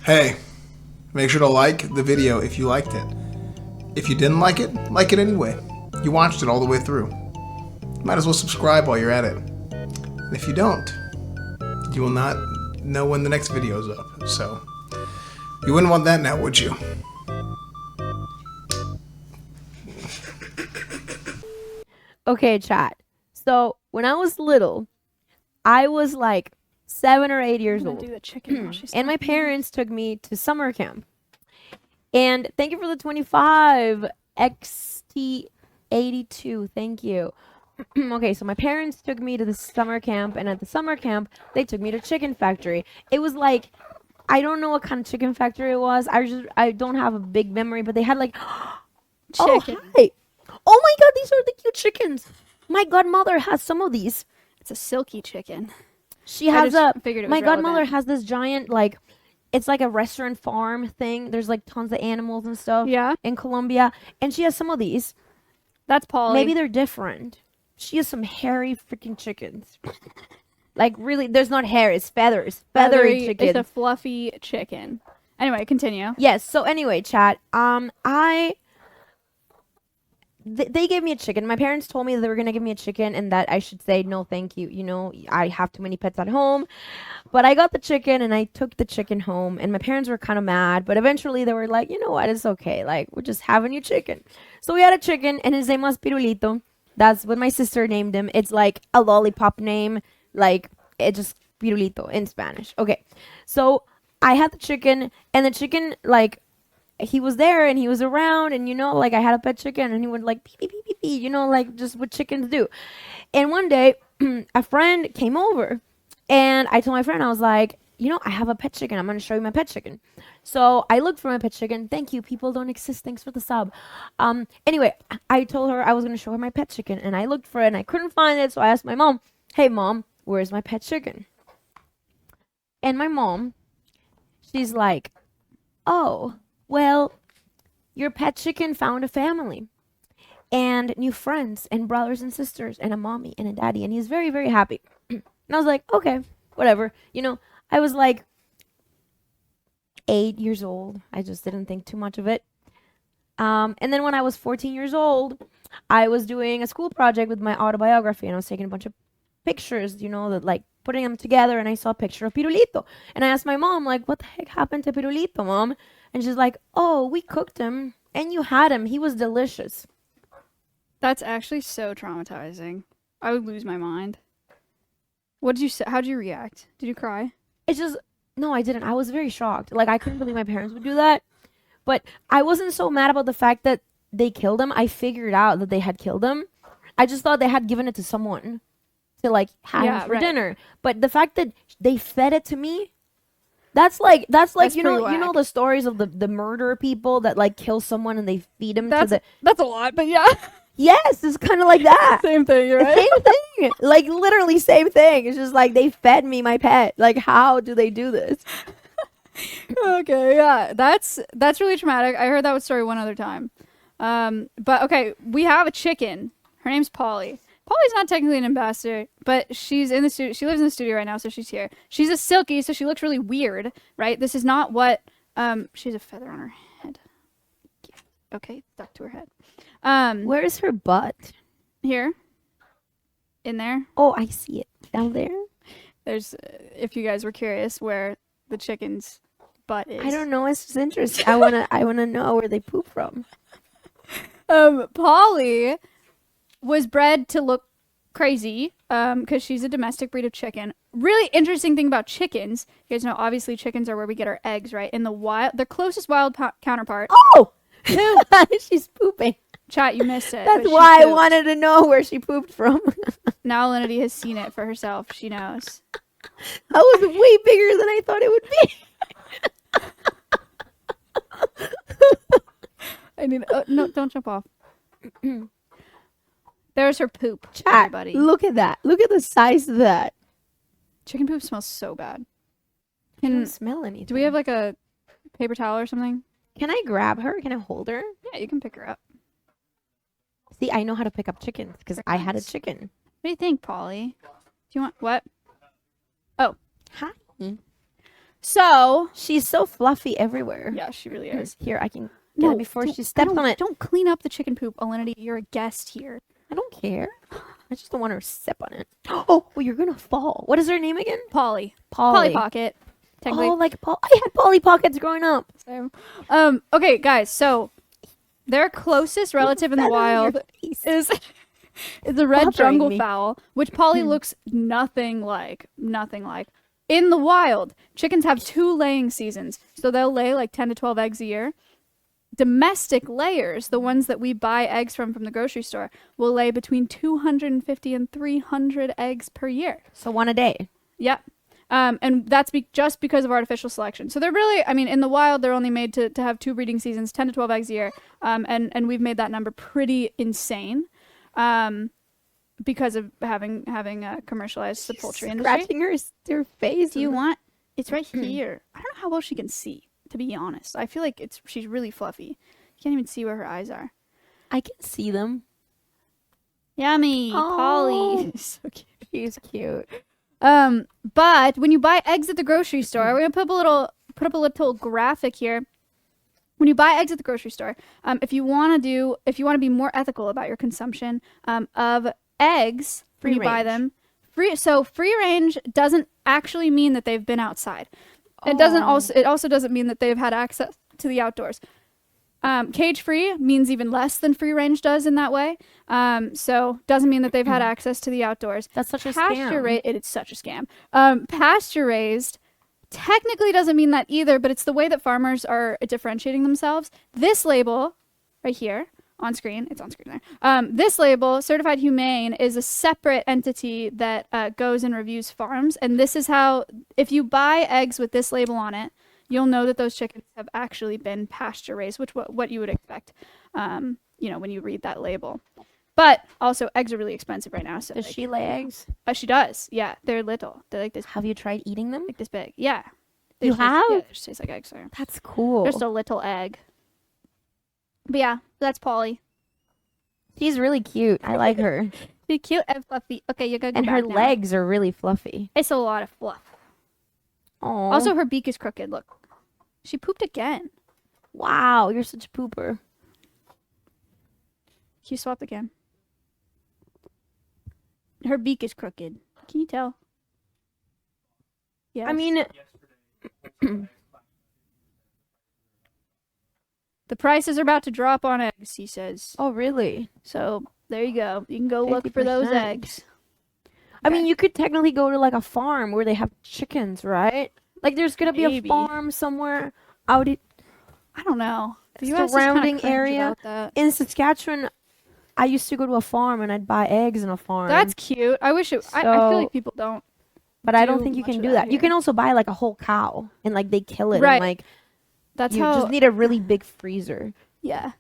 Hey, make sure to like the video if you liked it. If you didn't like it anyway. You watched it all the way through. Might as well subscribe while you're at it. And if you don't, you will not know when the next video is up. So, you wouldn't want that now, would you? Okay, chat. So when I was little, I was like 7 or 8 years old. Do the chicken while she's And my talking. parents took me to summer camp. And thank you for the 25 XT82. Thank you. Okay, so my parents took me to the summer camp, and at the summer camp, they took me to chicken factory. It was like, I don't know what kind of chicken factory it was. I don't have a big memory, but they had like oh, Chicken. hi. Oh my god, these are the cute chickens. My godmother has some of these. It's a silky chicken. She has just figured it was my godmother relevant. has this giant, like, it's like a restaurant farm thing. There's like tons of animals and stuff Yeah, in Colombia, and she has some of these. that's Polly. Maybe they're different. She has some hairy freaking chickens. Like, really, there's not hair, it's feathers. Feathery chicken. It's a fluffy chicken. Anyway, continue. Yes, so anyway, chat, they gave me a chicken. My parents told me that they were going to give me a chicken and that I should say no thank you. You know, I have too many pets at home. But I got the chicken and I took the chicken home, and my parents were kind of mad, but eventually they were like, "You know what? It's okay. Like, we're just having your chicken." So we had a chicken, and his name was Pirulito. That's what my sister named him. It's like a lollipop name, like it just Pirulito in Spanish. Okay. So I had the chicken, and the chicken, like, he was there and he was around, and you know, like, I had a pet chicken and he would like pee pee pee pee pee, you know, like just what chickens do. And one day a friend came over, and I told my friend, I was like, you know, I have a pet chicken, I'm gonna show you my pet chicken. So I looked for my pet chicken. Thank you, people don't exist, thanks for the sub. Anyway, I told her I was gonna show her my pet chicken, and I looked for it and I couldn't find it. So I asked my mom, "Hey mom, where's my pet chicken?" And my mom, she's like, "Oh, well, your pet chicken found a family and new friends and brothers and sisters and a mommy and a daddy, and he's very, very happy." And I was like, okay, whatever. You know, I was like 8 years old. I just didn't think too much of it. And then when I was 14 years old, I was doing a school project with my autobiography, and I was taking a bunch of pictures, you know, that like putting them together, and I saw a picture of Pirulito. And I asked my mom, like, "What the heck happened to Pirulito, mom?" And she's like, "Oh, we cooked him and you had him. He was delicious." That's actually so traumatizing. I would lose my mind. What did you say? How did you react? Did you cry? It's just, no, I didn't. I was very shocked. Like, I couldn't believe my parents would do that. But I wasn't so mad about the fact that they killed him. I figured out that they had killed him. I just thought they had given it to someone to, like, have Yeah, him for right. dinner. But the fact that they fed it to me, that's like That's you know, pretty you know whack. the stories of the murder people that like kill someone and they feed him to That's the that's a lot, but yeah, yes, it's kind of like that. same thing, you're right? Same thing. Like, literally same thing. It's just like they fed me my pet. Like, how do they do this? Okay, yeah, that's really traumatic. I heard that story one other time. But okay, we have a chicken. Her name's Polly. Polly's not technically an ambassador, but she's in the studio. She lives in the studio right now, so she's here. She's a silky, so she looks really weird, right? This is not what. She has a feather on her head. Okay, stuck to her head. Where is her butt? Here, in there. Oh, I see it down there. There's. If you guys were curious, where the chicken's butt is. I don't know. It's just interesting. I wanna know where they poop from. Polly was bred to look crazy because she's a domestic breed of chicken. Really interesting thing about chickens, you guys know obviously chickens are where we get our eggs, right? In the wild, their closest wild counterpart. Oh, she's pooping. Chat, you missed it. That's but she why I pooped. wanted to know where she pooped from. Now Alinity has seen it for herself. She knows. That was way bigger than I thought it would be. I need. No, don't jump off. There's her poop, Chat, everybody. look at that. Look at the size of that. Chicken poop smells so bad. I don't smell anything. Do we have like a paper towel or something? Can I grab her? Can I hold her? Yeah, you can pick her up. See, I know how to pick up chickens because I had a Nice. chicken. What do you think, Polly? Do you want what? Oh, Hi. So She's so fluffy everywhere. yeah, she really is. Here, I can get it before she steps on it. Don't clean up the chicken poop, Alinity. You're a guest here. I don't care. I just don't want her to step on it. Oh, well, you're gonna fall. What is her name again? Polly. Polly. Polly Pocket. Technically. Oh, like Paul. I had Polly Pockets growing up. So, okay, guys. So their closest relative in the wild is the red Bothering jungle me. fowl, which Polly looks nothing like. Nothing like. In the wild, chickens have 2 laying seasons, so they'll lay like 10 to 12 eggs a year. Domestic layers, the ones that we buy eggs from the grocery store, will lay between 250 and 300 eggs per year. So one a day. Yep. And that's just because of artificial selection. So they're really, I mean, in the wild, they're only made to have 2 breeding seasons, 10 to 12 eggs a year. And we've made that number pretty insane because of having commercialized the poultry industry. Scratching her face. Do you want? It's right here. I don't know how well she can see, to be honest. I feel like she's really fluffy. You can't even see where her eyes are. I can see them. Yummy, Oh. Polly. So cute. She's cute. But when you buy eggs at the grocery store, we're gonna put up a little graphic here. When you buy eggs at the grocery store, if you want to be more ethical about your consumption of eggs, when you buy them, free range doesn't actually mean that they've been outside. It also doesn't mean that they've had access to the outdoors. Cage free means even less than free range does in that way. So doesn't mean that they've had access to the outdoors. That's such a Pasture scam. raised, it's such a scam. Pasture raised technically doesn't mean that either, but it's the way that farmers are differentiating themselves. This label right here on screen, it's on screen there. This label, Certified Humane, is a separate entity that goes and reviews farms. And this is how, if you buy eggs with this label on it, you'll know that those chickens have actually been pasture raised, which what you would expect, when you read that label. But also, eggs are really expensive right now. So Does she lay eggs? She does. Yeah, they're little. They're like this, Have you tried eating them? like this big. Yeah. They You just taste- have? Yeah, they just taste like eggs. Sorry. That's cool. Just a little egg. But yeah, that's Polly. She's really cute. I like her. Be cute and fluffy. Okay, you're gonna go And back her now. legs are really fluffy. It's a lot of fluff. Oh. Also, her beak is crooked. Look, she pooped again. Wow, you're such a pooper. Can you swap again? Her beak is crooked. Can you tell? Yeah. I mean, the prices are about to drop on eggs, he says. oh really? So there you go. You can go look for those 50%. eggs. I mean, you could technically go to like a farm where they have chickens, right? Like, there's gonna be Maybe. a farm somewhere out I don't know. The US is surrounding kinda cringe area. about that. in Saskatchewan. I used to go to a farm and I'd buy eggs in a farm. That's cute. I wish it. I feel So- like people don't. but I don't do think you much can of do that that. You here. can also buy like a whole cow and like they kill it. Right. And, like That's you how. just need a really big freezer. Yeah.